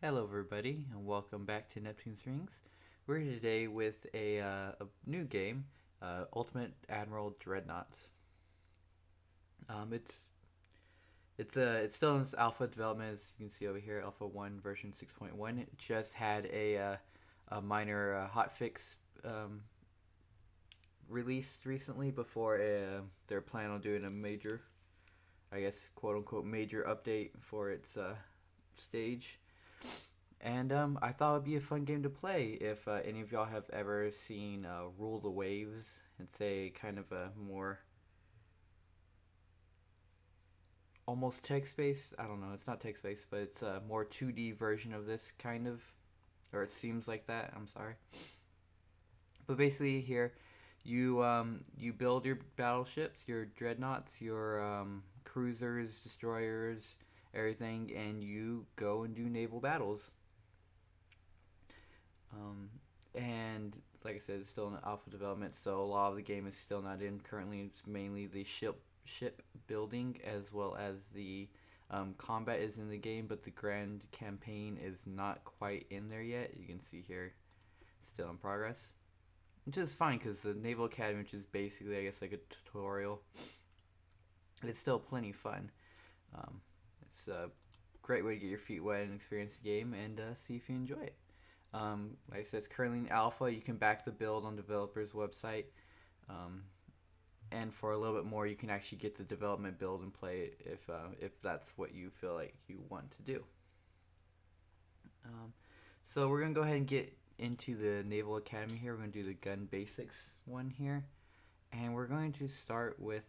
Hello, everybody, and welcome back to Neptune's Rings. We're here today with a new game, Ultimate Admiral Dreadnoughts. Um, it's it's still in its alpha development, as you can see over here, Alpha One version 6.1. It just had a minor hotfix released recently before they're planning on doing a major, I guess, quote unquote, major update for its stage. And I thought it'd be a fun game to play if any of y'all have ever seen Rule the Waves. It's a kind of a more almost text based. I don't know, it's not text based, but it's a more 2D version of this kind of, or it seems like that. I'm sorry. But basically, here you build your battleships, your dreadnoughts, your cruisers, destroyers, everything, and you go and do naval battles. Um, and like I said, it's still in alpha development, so a lot of the game is still not in. Currently, it's mainly the ship building as well as the combat is in the game, but the grand campaign is not quite in there yet. You can see here, still in progress, which is fine because the Naval Academy, which is basically, I guess, like a tutorial, it's still plenty fun. It's a great way to get your feet wet and experience the game and see if you enjoy it. Like I said, it's currently in alpha. You can back the build on developers' website, um, and for a little bit more, you can actually get the development build and play it if that's what you feel like you want to do. Um, so we're gonna go ahead and get into the Naval Academy here. We're gonna do the gun basics one here, and we're going to start with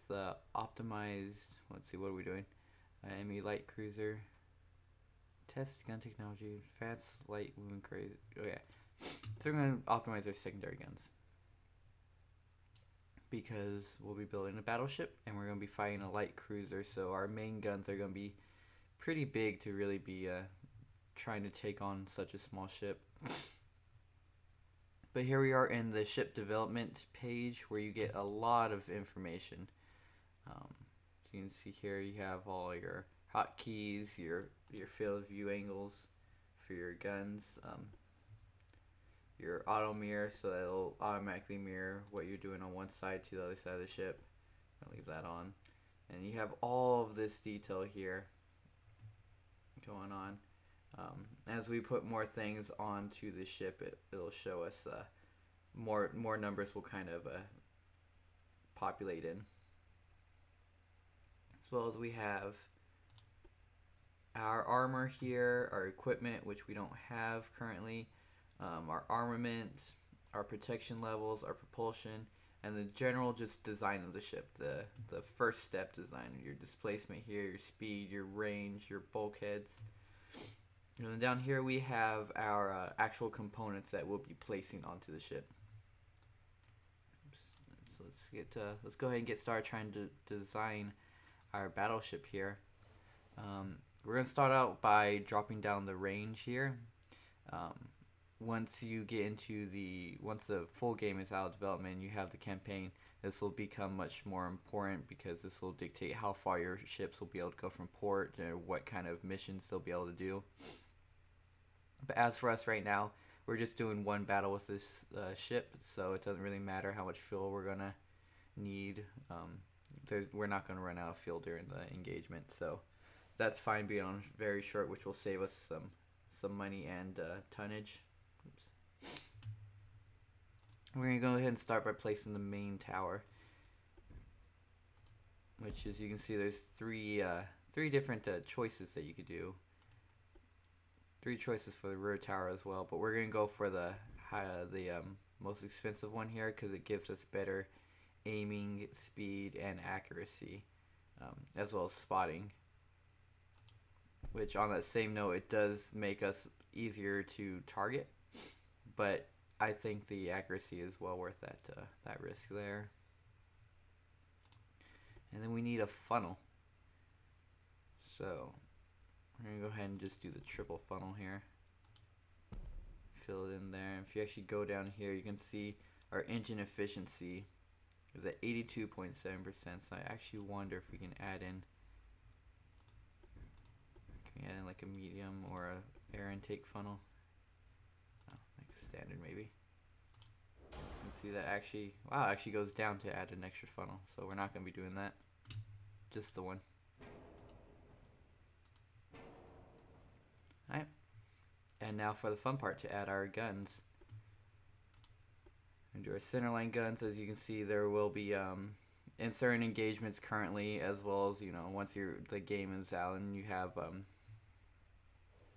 optimized. Let's see, what are we doing? Enemy light cruiser. Test gun technology, fast, light, moving crazy. Oh yeah. So we're going to optimize our secondary guns. Because we'll be building a battleship and we're going to be fighting a light cruiser. So our main guns are going to be pretty big to really be trying to take on such a small ship. But here we are in the ship development page where you get a lot of information. So you can see here you have all your hotkeys, your field of view angles for your guns, your auto mirror, so that it'll automatically mirror what you're doing on one side to the other side of the ship. I'll leave that on, and you have all of this detail here going on. As we put more things onto the ship, it'll show us more numbers will kind of populate in, as well as we have our armor here, our equipment, which we don't have currently, our armament, our protection levels, our propulsion, and the general just design of the ship. The first step design, your displacement here, your speed, your range, your bulkheads. And then down here we have our actual components that we'll be placing onto the ship. So let's go ahead and get started trying to design our battleship here. We're going to start out by dropping down the range here. Once the full game is out of development and you have the campaign, this will become much more important because this will dictate how far your ships will be able to go from port and what kind of missions they'll be able to do. But as for us right now, we're just doing one battle with this ship, so it doesn't really matter how much fuel we're going to need. We're not going to run out of fuel during the engagement, so that's fine being on very short, which will save us some money and tonnage. Oops. We're going to go ahead and start by placing the main tower, which, as you can see, there's three different choices that you could do. 3 choices for the rear tower as well, but we're going to go for the most expensive one here because it gives us better aiming, speed, and accuracy, as well as spotting. Which, on that same note, it does make us easier to target, but I think the accuracy is well worth that risk there. And then we need a funnel, so we're gonna go ahead and just do the triple funnel here. Fill it in there. If you actually go down here, you can see our engine efficiency is at 82.7%. So I actually wonder if we can add in like a medium or air intake funnel. Oh, like standard maybe. You can see that actually, wow, it actually goes down to add an extra funnel. So we're not going to be doing that. Just the one. Alright. And now for the fun part, to add our guns. And do our centerline guns. As you can see, there will be in certain engagements currently, as well as, you know, once the game is out and you have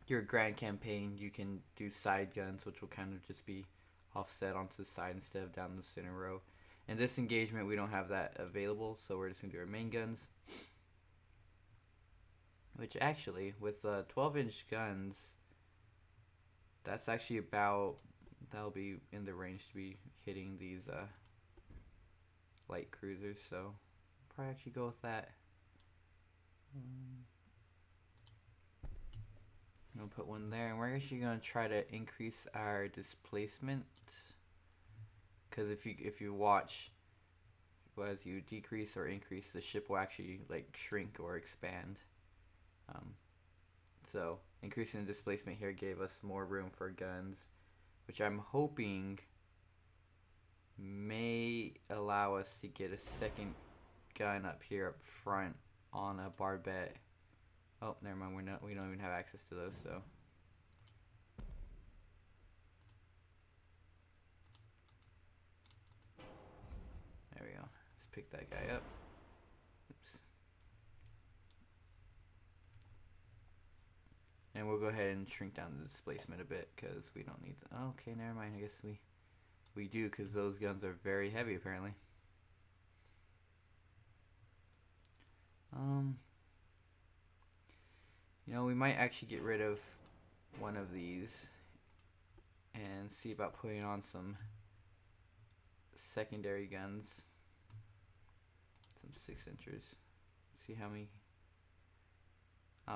your grand campaign, you can do side guns, which will kind of just be offset onto the side instead of down the center row. In this engagement, we don't have that available, so we're just going to do our main guns. Which actually, with 12-inch guns, that's actually about, that'll be in the range to be hitting these light cruisers, so probably actually go with that. I'm gonna put one there, and we're actually gonna try to increase our displacement, because if you watch, as you decrease or increase, the ship will actually like shrink or expand. So increasing the displacement here gave us more room for guns, which I'm hoping may allow us to get a second gun up here up front on a barbette. Oh, never mind. We don't even have access to those, so. There we go. Let's pick that guy up. Oops. And we'll go ahead and shrink down the displacement a bit because we don't need. Okay, never mind. I guess we do, because those guns are very heavy apparently. You know, we might actually get rid of one of these and see about putting on some secondary guns. Some 6-inchers. See how many.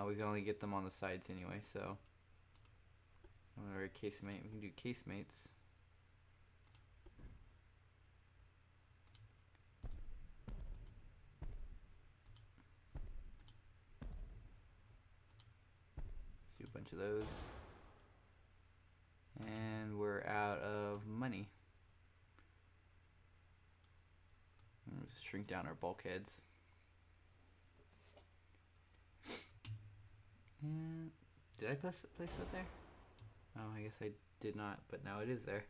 We can only get them on the sides anyway, so. Or casemate. We can do casemates. Let's do a bunch of those. And we're out of money. Let's shrink down our bulkheads. And did I place it there? Oh, I guess I did not, but now it is there.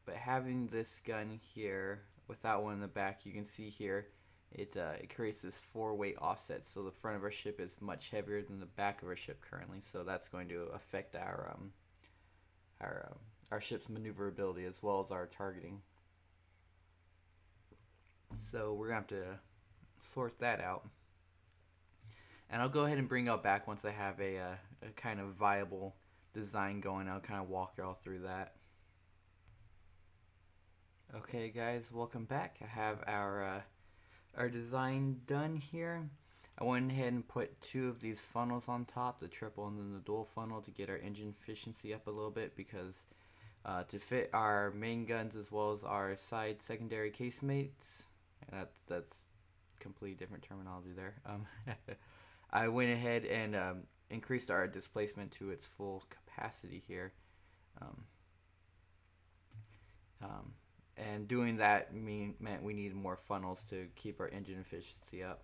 But having this gun here with that one in the back, you can see here it creates this 4-weight offset, so the front of our ship is much heavier than the back of our ship currently, so that's going to affect our ship's maneuverability as well as our targeting. So we're gonna have to sort that out, and I'll go ahead and bring y'all back once I have a kind of viable design going. I'll kind of walk y'all through that. Okay guys, welcome back. I have our design done here. I went ahead and put 2 of these funnels on top, the triple and then the dual funnel, to get our engine efficiency up a little bit, because to fit our main guns as well as our side secondary casemates, that's completely different terminology there. I went ahead and increased our displacement to its full capacity here. And doing that meant we needed more funnels to keep our engine efficiency up.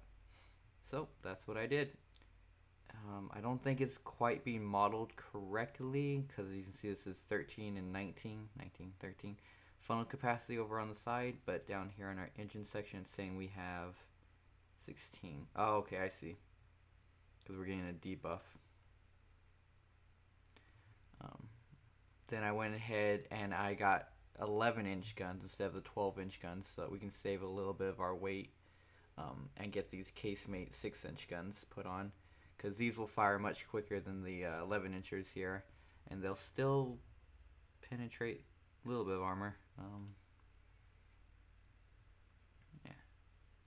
So that's what I did. I don't think it's quite being modeled correctly, because you can see this is 13 and 19, 13 funnel capacity over on the side, but down here in our engine section it's saying we have 16. Oh, okay, I see. Because we're getting a debuff. Then I went ahead and I got 11-inch guns instead of the 12-inch guns, so that we can save a little bit of our weight and get these casemate 6-inch guns put on, because these will fire much quicker than the 11-inchers here, and they'll still penetrate a little bit of armor. Yeah,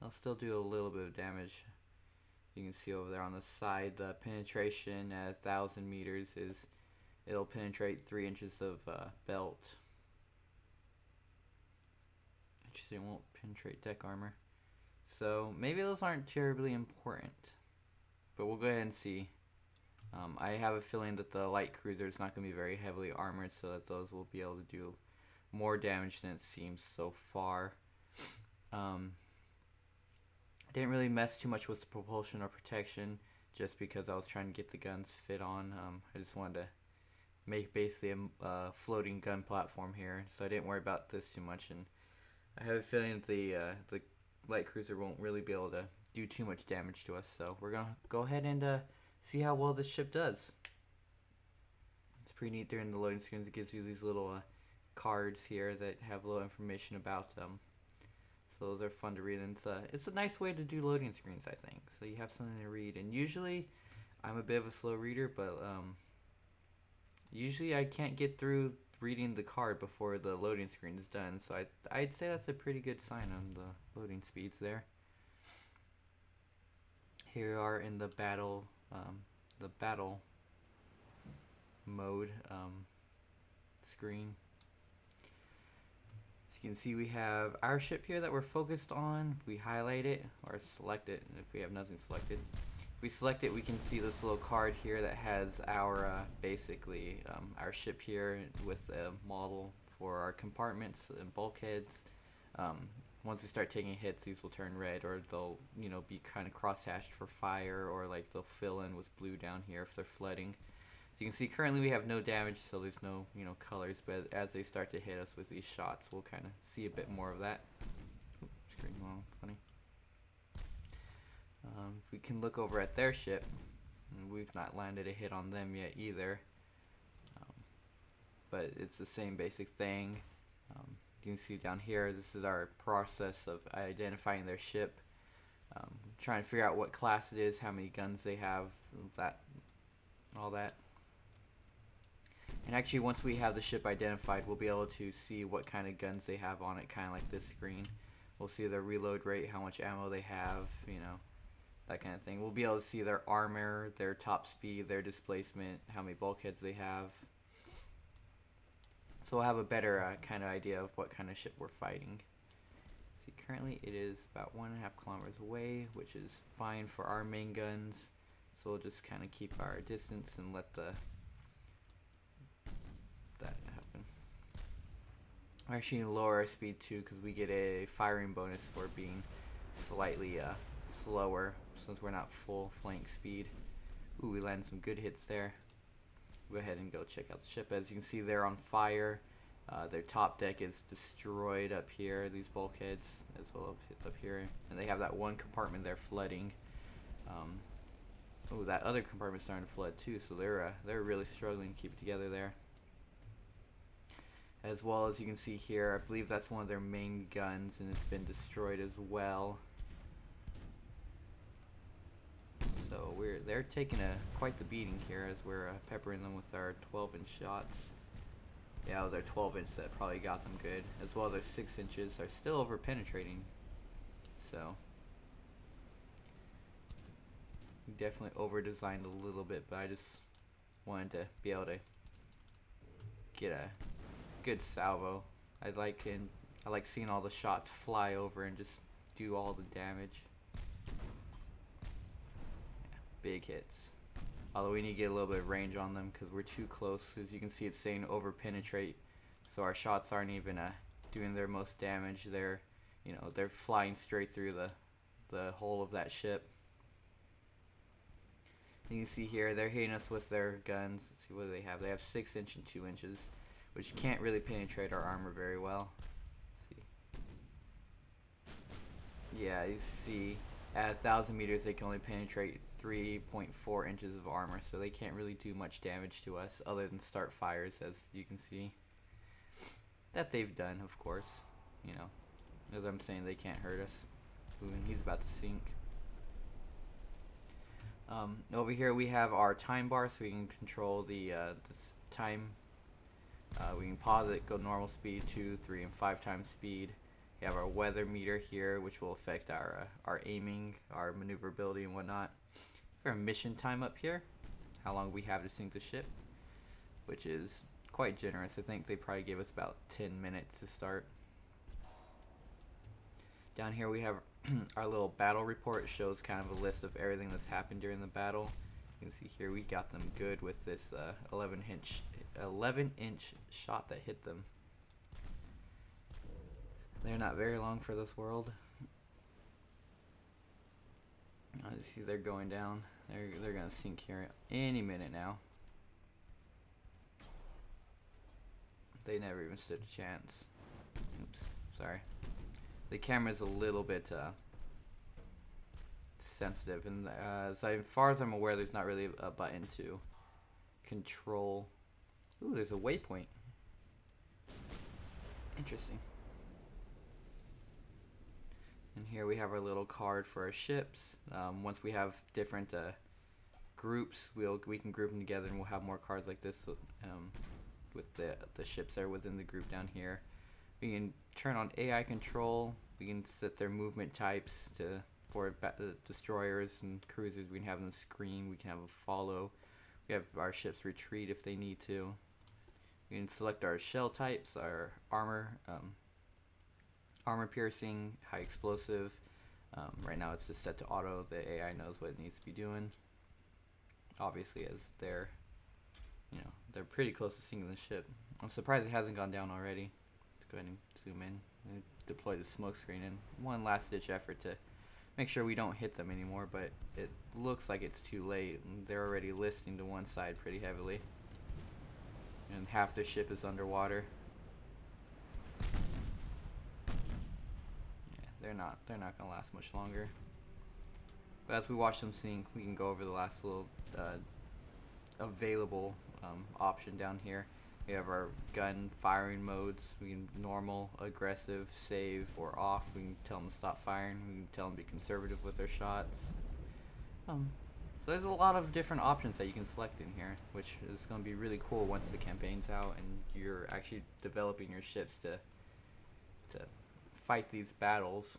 they'll still do a little bit of damage. You can see over there on the side, the penetration at 1,000 meters is, it'll penetrate 3 inches of belt. Actually, it won't penetrate deck armor. So maybe those aren't terribly important. but we'll go ahead and see. I have a feeling that the light cruiser is not going to be very heavily armored, so that those will be able to do more damage than it seems so far. I didn't really mess too much with the propulsion or protection, just because I was trying to get the guns fit on. I just wanted to make basically a floating gun platform here, so I didn't worry about this too much. And I have a feeling that the light cruiser won't really be able to do too much damage to us, so we're gonna go ahead and see how well this ship does. It's pretty neat during the loading screens. It gives you these little cards here that have a little information about them. So those are fun to read, and it's a nice way to do loading screens, I think. So you have something to read, and usually I'm a bit of a slow reader, but usually I can't get through reading the card before the loading screen is done. So I'd say that's a pretty good sign on the loading speeds there. Here we are in the battle mode screen. As you can see, we have our ship here that we're focused on. If we highlight it or select it, if we have nothing selected, if we select it, we can see this little card here that has our basically our ship here with a model for our compartments and bulkheads. Once we start taking hits, these will turn red, or they'll, you know, be kind of cross-hatched for fire, or like they'll fill in with blue down here if they're flooding. So you can see currently we have no damage, so there's no, you know, colors, but as they start to hit us with these shots, we'll kind of see a bit more of that. Oops, screen wrong, funny. If we can look over at their ship, and we've not landed a hit on them yet either, but it's the same basic thing. You can see down here, this is our process of identifying their ship, trying to figure out what class it is, how many guns they have, all that. And actually, once we have the ship identified, we'll be able to see what kind of guns they have on it, kind of like this screen. We'll see their reload rate, how much ammo they have, you know, that kind of thing. We'll be able to see their armor, their top speed, their displacement, how many bulkheads they have. So we'll have a better kind of idea of what kind of ship we're fighting. See, currently it is about 1.5 kilometers away, which is fine for our main guns. So we'll just kind of keep our distance and let that happen. We're actually going to lower our speed too, because we get a firing bonus for being slightly slower, since we're not full flank speed. Ooh, we landed some good hits there. Go ahead and go check out the ship. As you can see, they're on fire. Their top deck is destroyed up here, these bulkheads, as well up here, and they have that one compartment there flooding. Oh, that other compartment's starting to flood too, so they're really struggling to keep it together there. As well as you can see here, I believe that's one of their main guns, and it's been destroyed as well. So they're taking quite the beating here as we're peppering them with our 12-inch shots. Yeah, it was our 12-inch that probably got them good, as well as our 6 inches are still over penetrating. So we definitely over designed a little bit, but I just wanted to be able to get a good salvo. I like seeing all the shots fly over and just do all the damage. Big hits. Although we need to get a little bit of range on them because we're too close. As you can see, it's saying over penetrate, so our shots aren't even doing their most damage. They're flying straight through the hull of that ship. And you can see here they're hitting us with their guns. Let's see what they have. They have 6 inch and 2 inches, which can't really penetrate our armor very well. Let's see. Yeah, you see at 1,000 meters they can only penetrate 3.4 inches of armor, so they can't really do much damage to us other than start fires, as you can see that they've done, of course. You know, as I'm saying, they can't hurt us. Ooh, and he's about to sink. Over here we have our time bar, so we can control the this time. We can pause it, go normal speed, 2, 3, and 5 times speed. We have our weather meter here, which will affect our aiming, our maneuverability, and whatnot. Our mission time up here, how long we have to sink the ship, which is quite generous. I think they probably gave us about 10 minutes to start. Down here we have our little battle report shows kind of a list of everything that's happened during the battle. You can see here we got them good with this 11-inch shot that hit them. They're not very long for this world. I see they're going down. They're gonna sink here any minute now. They never even stood a chance. Oops, sorry. The camera's a little bit sensitive, and as far as I'm aware, there's not really a button to control. Ooh, there's a waypoint. Interesting. And here we have our little card for our ships. Once we have different groups, we can group them together, and we'll have more cards like this with the ships that are within the group down here. We can turn on AI control. We can set their movement types for destroyers and cruisers. We can have them scream. We can have them follow. We have our ships retreat if they need to. We can select our shell types, our armor piercing, high explosive. Right now it's just set to auto. The AI knows what it needs to be doing. Obviously, as they're pretty close to sinking the ship. I'm surprised it hasn't gone down already. Let's go ahead and zoom in and deploy the smoke screen in one last ditch effort to make sure we don't hit them anymore, but it looks like it's too late. They're already listing to one side pretty heavily, and half the ship is underwater. They're not gonna last much longer. But as we watch them sink, we can go over the last little available option down here. We have our gun firing modes. We can normal, aggressive, save, or off. We can tell them to stop firing. We can tell them to be conservative with their shots. So there's a lot of different options that you can select in here, which is going to be really cool once the campaign's out and you're actually developing your ships to fight these battles.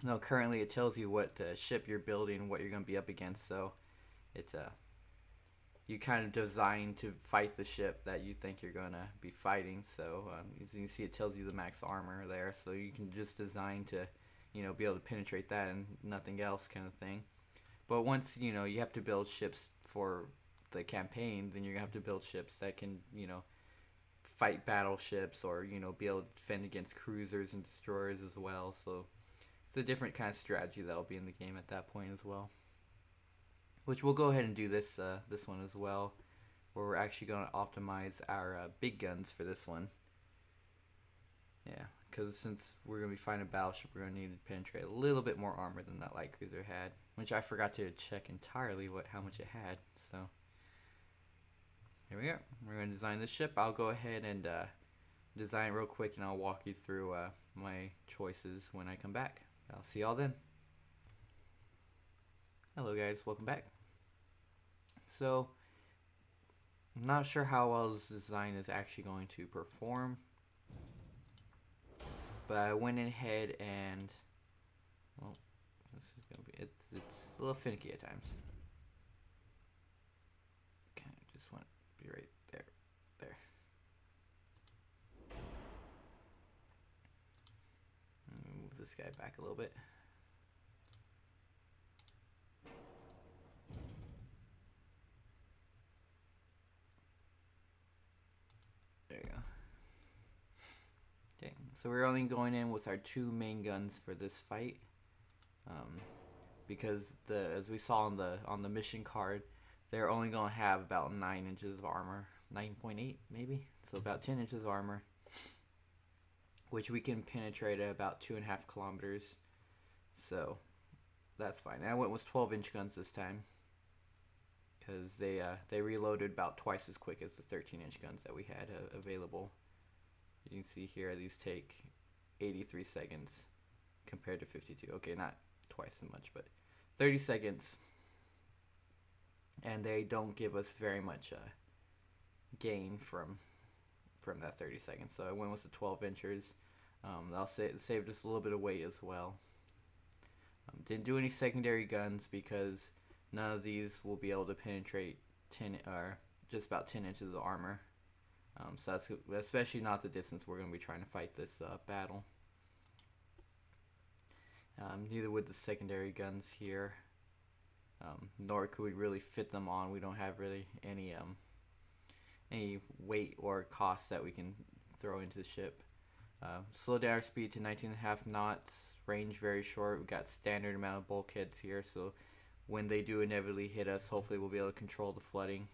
No, currently it tells you what ship you're building, what you're going to be up against, so it's you kind of design to fight the ship that you think you're going to be fighting. So as you can see, it tells you the max armor there, so you can just design to be able to penetrate that and nothing else, kind of thing. But once you have to build ships for the campaign, then you're going to have to build ships that can fight battleships, or be able to defend against cruisers and destroyers as well. So it's a different kind of strategy that'll be in the game at that point as well, which we'll go ahead and do this one as well, where we're actually going to optimize our big guns for this one. Yeah, because since we're going to be fighting a battleship, we're going to need to penetrate a little bit more armor than that light cruiser had, which I forgot to check entirely how much it had. So here we go. We're going to design this ship. I'll go ahead and design it real quick, and I'll walk you through my choices when I come back. I'll see y'all then. Hello guys, welcome back. So I'm not sure how well this design is actually going to perform, but I went ahead and, well, this is gonna be, it's a little finicky at times. Okay, I just want to be right there. Move this guy back a little bit. There you go. Okay, so we're only going in with our two main guns for this fight, because as we saw on the mission card, they're only going to have about 9 inches of armor, 9.8 maybe, so about 10 inches of armor, which we can penetrate at about 2.5 kilometers. So that's fine. And I went with 12-inch guns this time, because they reloaded about twice as quick as the 13-inch guns that we had available. You can see here these take 83 seconds compared to 52. Okay, not twice as much, but 30 seconds. And they don't give us very much gain from that 30 seconds. So I went with the 12-inchers. That'll saved us a little bit of weight as well. Didn't do any secondary guns because none of these will be able to penetrate 10 or just about 10 inches of armor. So that's especially not the distance we're going to be trying to fight this battle. Neither would the secondary guns here, nor could we really fit them on. We don't have really any weight or cost that we can throw into the ship. Slow down our speed to 19.5 knots. Range very short. We got standard amount of bulkheads here, so when they do inevitably hit us, hopefully we'll be able to control the flooding.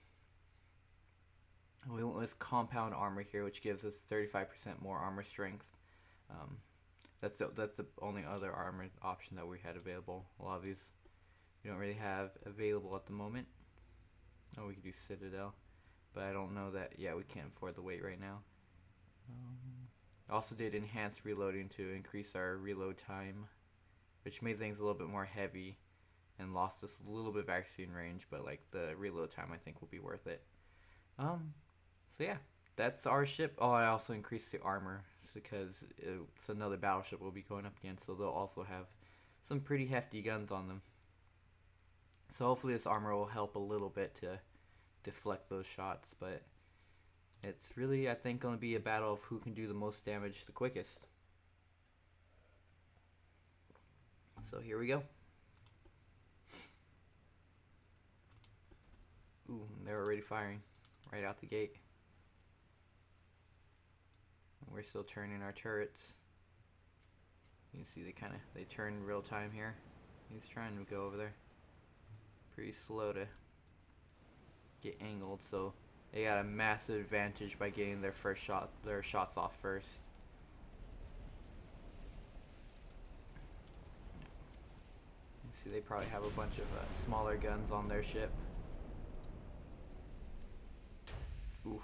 We went with compound armor here, which gives us 35% more armor strength. That's the only other armor option that we had available. A lot of these we don't really have available at the moment. Oh, we could do Citadel, but I don't know that. Yeah, we can't afford the weight right now. Also did enhanced reloading to increase our reload time, which made things a little bit more heavy and lost us a little bit of accuracy and range, but like the reload time I think will be worth it. So yeah, that's our ship. Oh, I also increased the armor because it's another battleship we'll be going up against, so they'll also have some pretty hefty guns on them. So hopefully this armor will help a little bit to deflect those shots, but it's really, I think, going to be a battle of who can do the most damage the quickest. So here we go. Ooh, they're already firing right out the gate. And we're still turning our turrets. You can see they turn real time here. He's trying to go over there. Pretty slow to get angled, so they got a massive advantage by getting their shots off first. You see they probably have a bunch of smaller guns on their ship. Ooh.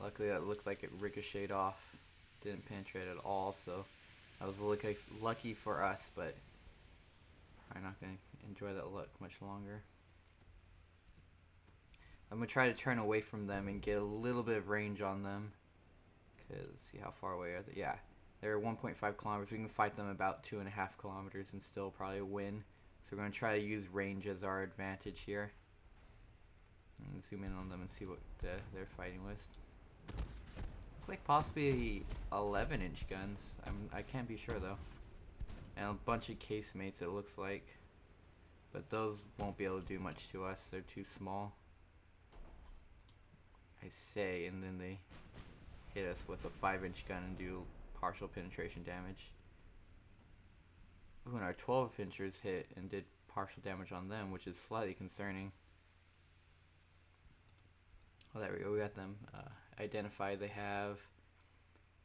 Luckily that looked like it ricocheted off. Didn't penetrate at all, so that was lucky for us, but probably not going to enjoy that luck much longer. I'm going to try to turn away from them and get a little bit of range on them. Because, see how far away are they? Yeah, they're 1.5 kilometers. We can fight them about 2.5 kilometers and still probably win. So we're going to try to use range as our advantage here. And zoom in on them and see what they're fighting with. Looks like possibly 11-inch guns. I can't be sure though. And a bunch of casemates it looks like. But those won't be able to do much to us. They're too small. I say, and then they hit us with a 5-inch gun and do partial penetration damage. Ooh, and our 12-inchers hit and did partial damage on them, which is slightly concerning. Oh, there we go. We got them identified. They have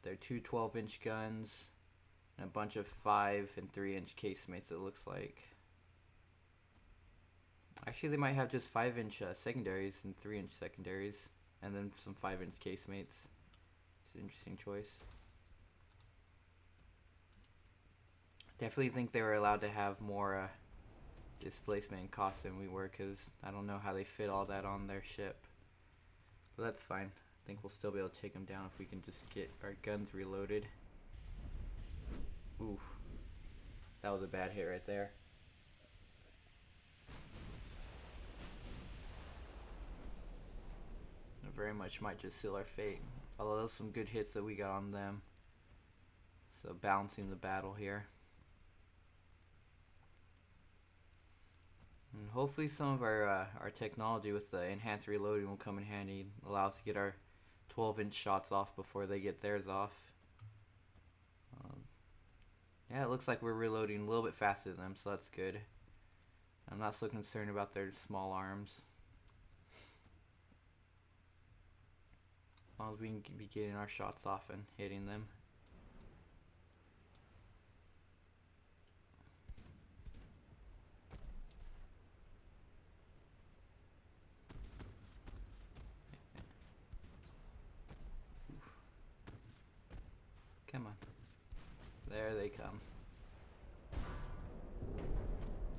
their two 12-inch guns and a bunch of 5 and 3-inch casemates, it looks like. Actually, they might have just 5-inch secondaries and 3-inch secondaries, and then some 5-inch casemates. It's an interesting choice. Definitely think they were allowed to have more displacement and cost than we were, because I don't know how they fit all that on their ship. But that's fine. I think we'll still be able to take them down if we can just get our guns reloaded. Oof. That was a bad hit right there. Very much might just seal our fate. Although those some good hits that we got on them. So balancing the battle here. And hopefully some of our technology with the enhanced reloading will come in handy. Allow us to get our 12-inch shots off before they get theirs off. Yeah, it looks like we're reloading a little bit faster than them, so that's good. I'm not so concerned about their small arms. As long as we can be getting our shots off and hitting them. Come on. There they come.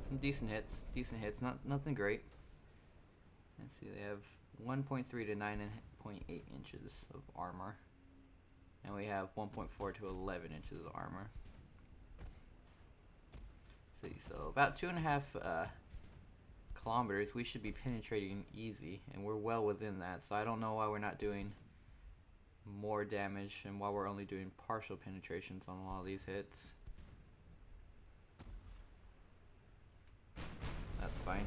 Some decent hits. Nothing great. Let's see, they have 1.3 to 9.8 inches of armor. And we have 1.4 to 11 inches of armor. Let's see, so about 2.5 kilometers we should be penetrating easy, and we're well within that, so I don't know why we're not doing more damage and why we're only doing partial penetrations on a lot of these hits. fine.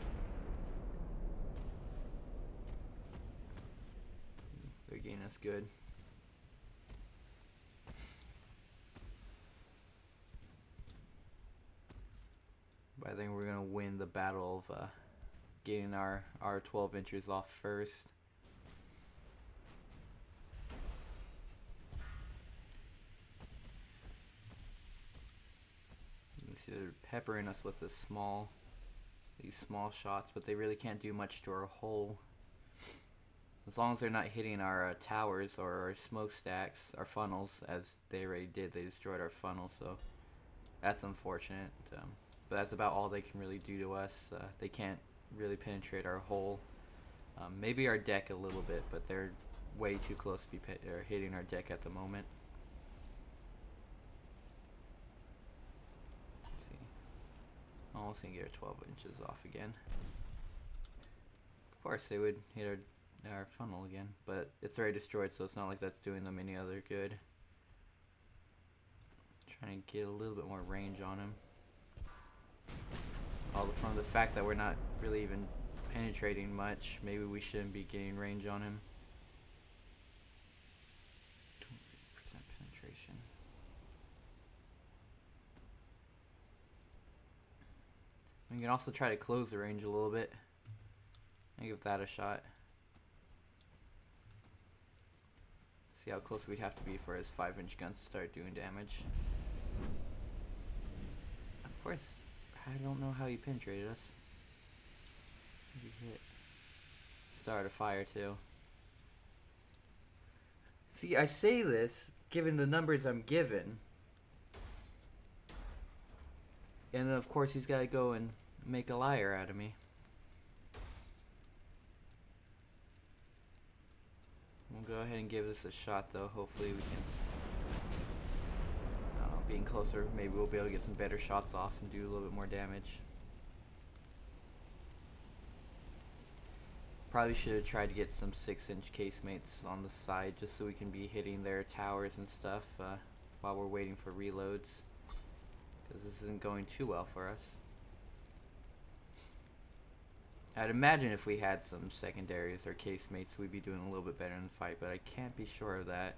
They're getting us good. But I think we're gonna win the battle of getting our 12 inches off first. You see they're peppering us with these small shots, but they really can't do much to our hull. As long as they're not hitting our towers or our smokestacks, our funnels, as they already did. They destroyed our funnel, so that's unfortunate. But that's about all they can really do to us. They can't really penetrate our hull. Maybe our deck a little bit, but they're way too close to be hitting our deck at the moment. Let's see. Almost gonna get our 12 inches off again. Of course, they would hit our funnel again, but it's already destroyed, so it's not like that's doing them any other good. Trying to get a little bit more range on him. From the fact that we're not really even penetrating much, maybe we shouldn't be getting range on him. 20% penetration. We can also try to close the range a little bit and give that a shot. See how close we'd have to be for his 5-inch guns to start doing damage. Of course, I don't know how he penetrated us. He hit. Started a fire too. See, I say this given the numbers I'm given. And then of course he's got to go and make a liar out of me. We'll go ahead and give this a shot though. Hopefully we can, being closer, maybe we'll be able to get some better shots off and do a little bit more damage. Probably should have tried to get some 6-inch casemates on the side just so we can be hitting their towers and stuff while we're waiting for reloads, because this isn't going too well for us. I'd imagine if we had some secondaries or casemates, we'd be doing a little bit better in the fight, but I can't be sure of that.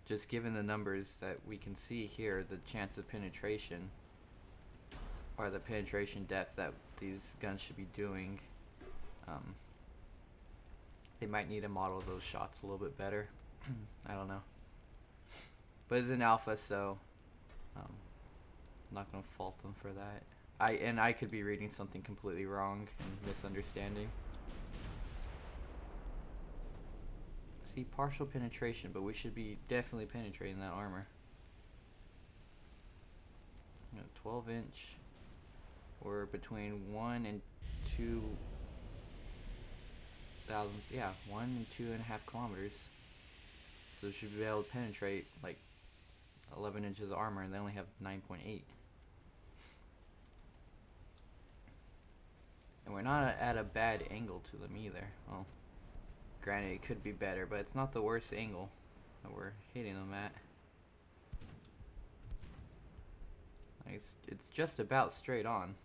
Just given the numbers that we can see here, the chance of penetration, or the penetration depth that these guns should be doing, they might need to model those shots a little bit better. I don't know. But it's an alpha, so I'm not going to fault them for that. I could be reading something completely wrong and misunderstanding. See, partial penetration, but we should be definitely penetrating that armor. 12-inch, or between 1 and 2,000, yeah, 1 and 2.5 kilometers. So we should be able to penetrate like 11 inches of armor, and they only have 9.8. And we're not at a bad angle to them either. Well, granted, it could be better, but it's not the worst angle that we're hitting them at. Like it's just about straight on.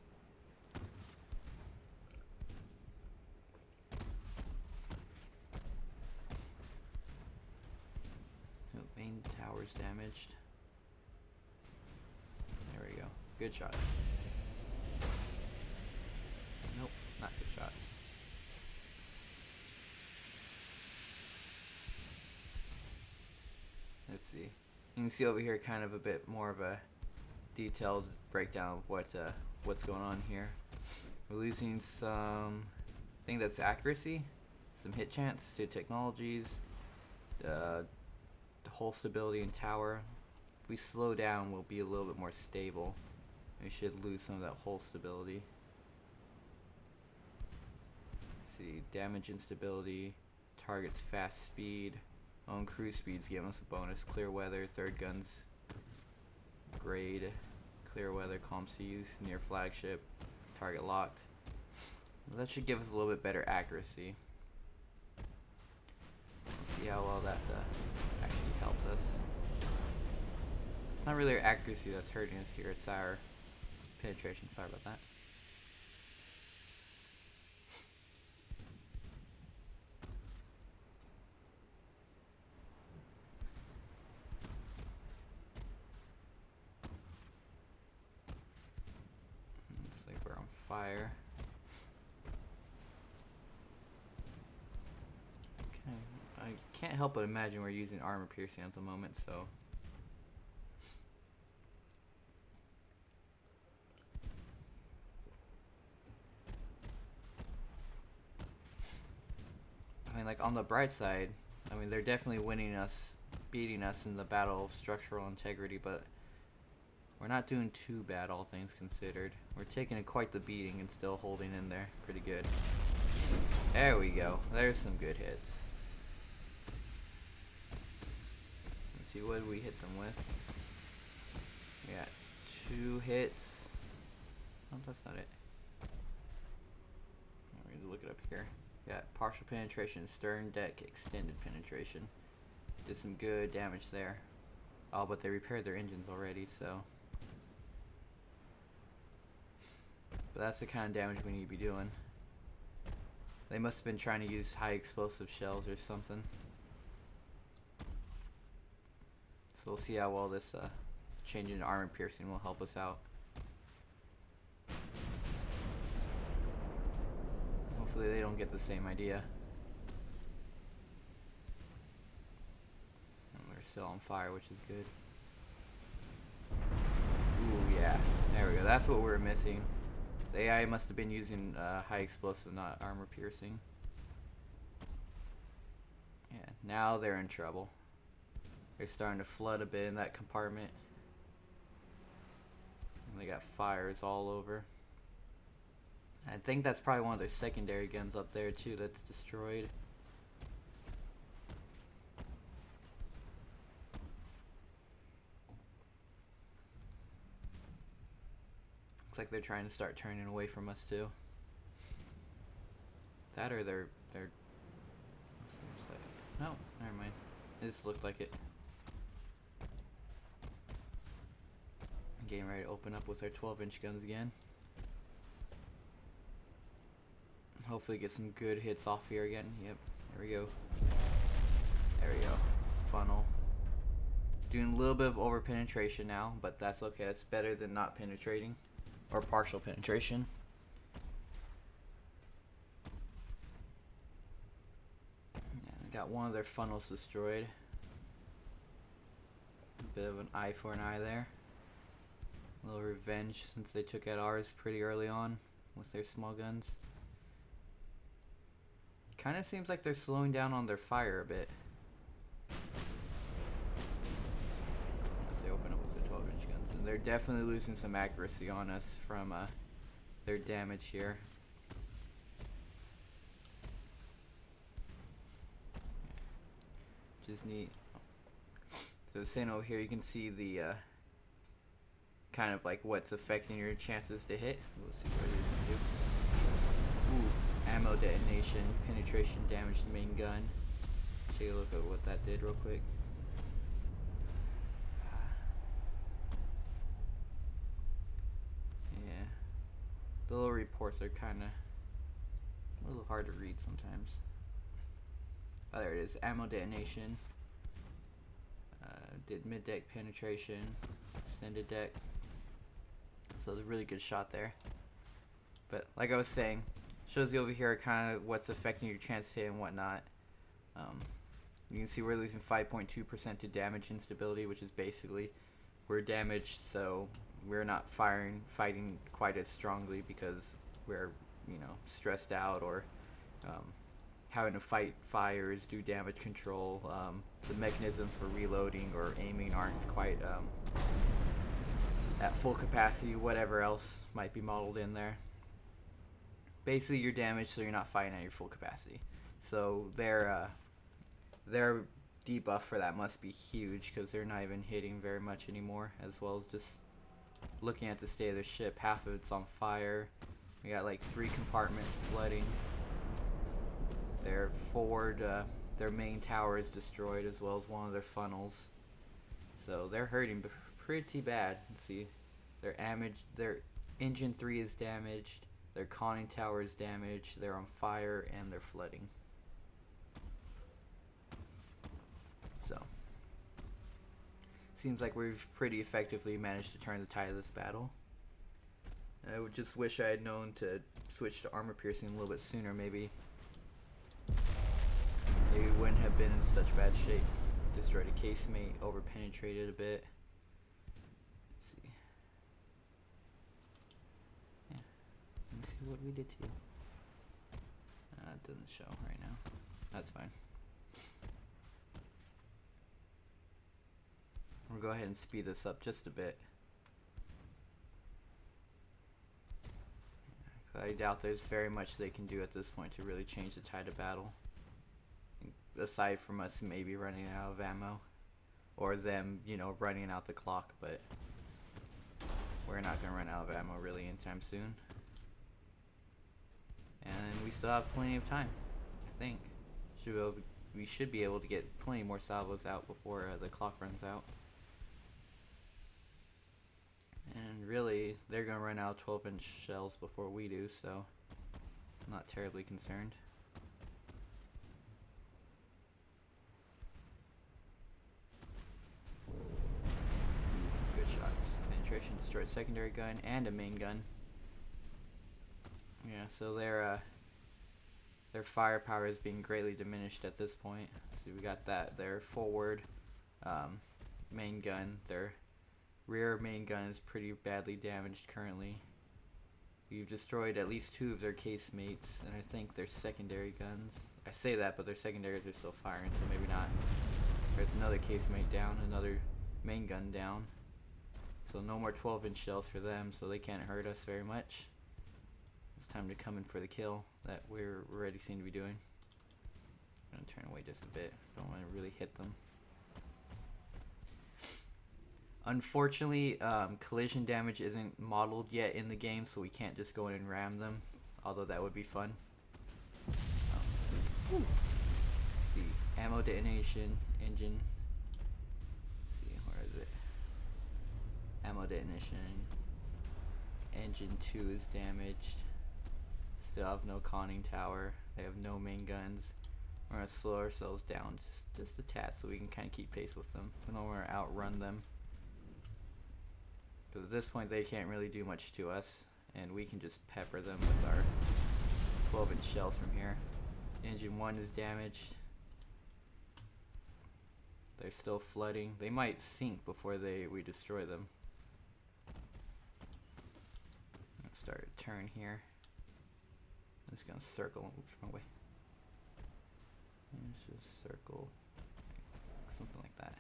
Oh, main tower's damaged. There we go. Good shot. Nope, not good shots. Let's see. You can see over here kind of a bit more of a detailed breakdown of what's going on here. We're losing some, I think that's accuracy, some hit chance to technologies, the hull stability and tower. If we slow down, we'll be a little bit more stable. We should lose some of that hull stability. Let's see, damage instability, targets fast speed. Own cruise speeds giving us a bonus. Clear weather, third guns, grade, clear weather, calm seas, near flagship, target locked. That should give us a little bit better accuracy. Let's see how well that actually helps us. It's not really our accuracy that's hurting us here, it's our penetration. Sorry about that. fire. Okay. I can't help but imagine we're using armor piercing at the moment, so. I mean, like, on the bright side, I mean, they're definitely beating us in the battle of structural integrity, but we're not doing too bad, all things considered. We're taking quite the beating and still holding in there pretty good. There we go. There's some good hits. Let's see, what did we hit them with? We got 2 hits. Oh, that's not it. Let me look it up here. Got partial penetration, stern deck, extended penetration. Did some good damage there. Oh, but they repaired their engines already, so. But that's the kind of damage we need to be doing. They must have been trying to use high explosive shells or something. So we'll see how well this change in armor piercing will help us out. Hopefully they don't get the same idea. And they're still on fire, which is good. Ooh, yeah. There we go. That's what we were missing. The AI must have been using high explosive, not armor piercing. Yeah, now they're in trouble. They're starting to flood a bit in that compartment. And they got fires all over. I think that's probably one of their secondary guns up there too that's destroyed. Looks like they're trying to start turning away from us too. That or they're what's this like? No, never mind. It just looked like it. Getting ready to open up with our 12-inch guns again. Hopefully get some good hits off here again. Yep, there we go. There we go. Funnel. Doing a little bit of over penetration now, but that's okay. That's better than not penetrating. Or partial penetration. Yeah, I got one of their funnels destroyed. A bit of an eye for an eye there. A little revenge since they took out ours pretty early on with their small guns. Kind of seems like they're slowing down on their fire a bit. As they open up with their 12-inch guns. And they're definitely losing some accuracy on us from their damage here. Which is neat. So saying over here you can see the kind of like what's affecting your chances to hit. Let's see what it is going to do. Ooh. Ammo detonation, penetration damage to the main gun. Take a look at what that did real quick. Yeah. The little reports are kind of a little hard to read sometimes. Oh, there it is. Ammo detonation. Did mid-deck penetration. Extended deck. So it was a really good shot there. But like I was saying, shows you over here kind of what's affecting your chance to hit and whatnot. You can see we're losing 5.2% to damage instability, which is basically we're damaged, so we're not fighting quite as strongly because we're, you know, stressed out or having to fight fires, do damage control. The mechanisms for reloading or aiming aren't quite at full capacity, whatever else might be modeled in there. Basically, you're damaged, so you're not fighting at your full capacity. So their debuff for that must be huge because they're not even hitting very much anymore. As well as just looking at the state of the ship, half of it's on fire. We got like 3 compartments flooding. Their forward, their main tower is destroyed, as well as one of their funnels. So they're hurting pretty bad. Let's see, their engine 3 is damaged. Their conning tower is damaged, they're on fire, and they're flooding. So, seems like we've pretty effectively managed to turn the tide of this battle. I would just wish I had known to switch to armor piercing a little bit sooner, maybe. Maybe we wouldn't have been in such bad shape. Destroyed a casemate, over penetrated a bit. Let's see. Yeah. Let's see what we did to you. It doesn't show right now. That's fine. We'll go ahead and speed this up just a bit. I doubt there's very much they can do at this point to really change the tide of battle. Aside from us maybe running out of ammo. Or them, you know, running out the clock, but we're not going to run out of ammo really anytime soon. And we still have plenty of time, I think. We should be able to get plenty more salvos out before the clock runs out. And really, they're going to run out 12-inch shells before we do, so I'm not terribly concerned. Good shots. Penetration destroyed secondary gun and a main gun. Yeah, so their firepower is being greatly diminished at this point. So we got that. Their forward main gun, their rear main gun is pretty badly damaged currently. We've destroyed at least 2 of their casemates, and I think their secondary guns. I say that, but their secondaries are still firing, so maybe not. There's another casemate down, another main gun down. So no more 12-inch shells for them, so they can't hurt us very much. It's time to come in for the kill that we're already seem to be doing. I'm gonna turn away just a bit. Don't want to really hit them. Unfortunately, collision damage isn't modeled yet in the game, so we can't just go in and ram them, although that would be fun. Let's see, ammo detonation, engine. Let's see, where is it? Ammo detonation. Engine 2 is damaged. Still have no conning tower. They have no main guns. We're gonna slow ourselves down just a tad so we can kind of keep pace with them. We don't want to outrun them. Because at this point they can't really do much to us, and we can just pepper them with our 12-inch shells from here. Engine 1 is damaged. They're still flooding. They might sink before we destroy them. I'm gonna start a turn here. I'm just gonna circle. Oops, wrong way. Let's just circle, something like that.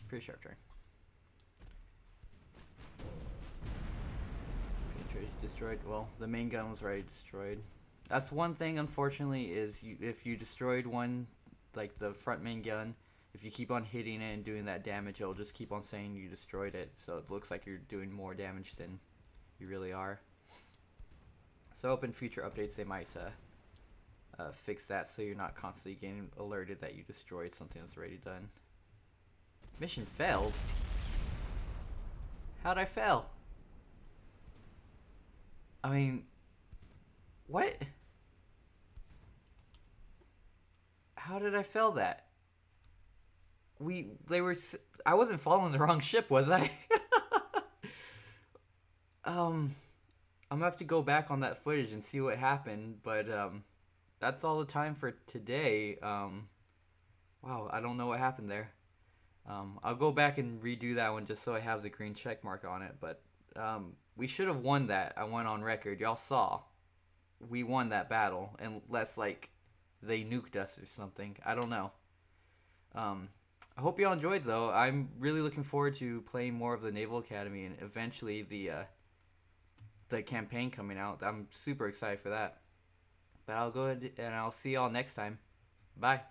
Pretty sharp turn. Penetration destroyed. Well, the main gun was already destroyed. That's one thing, unfortunately, is if you destroyed one, like the front main gun, if you keep on hitting it and doing that damage, it'll just keep on saying you destroyed it. So it looks like you're doing more damage than you really are. So hope in future updates they might fix that so you're not constantly getting alerted that you destroyed something that's already done. Mission failed? How'd I fail? I mean, what? How did I fail that? I wasn't following the wrong ship, was I? I'm gonna have to go back on that footage and see what happened, but that's all the time for today. Wow, I don't know what happened there. I'll go back and redo that one just so I have the green check mark on it, but we should have won that. I went on record. Y'all saw. We won that battle, unless, like, they nuked us or something. I don't know. I hope y'all enjoyed, though. I'm really looking forward to playing more of the Naval Academy and eventually the campaign coming out. I'm super excited for that. But I'll go ahead and I'll see y'all next time. Bye.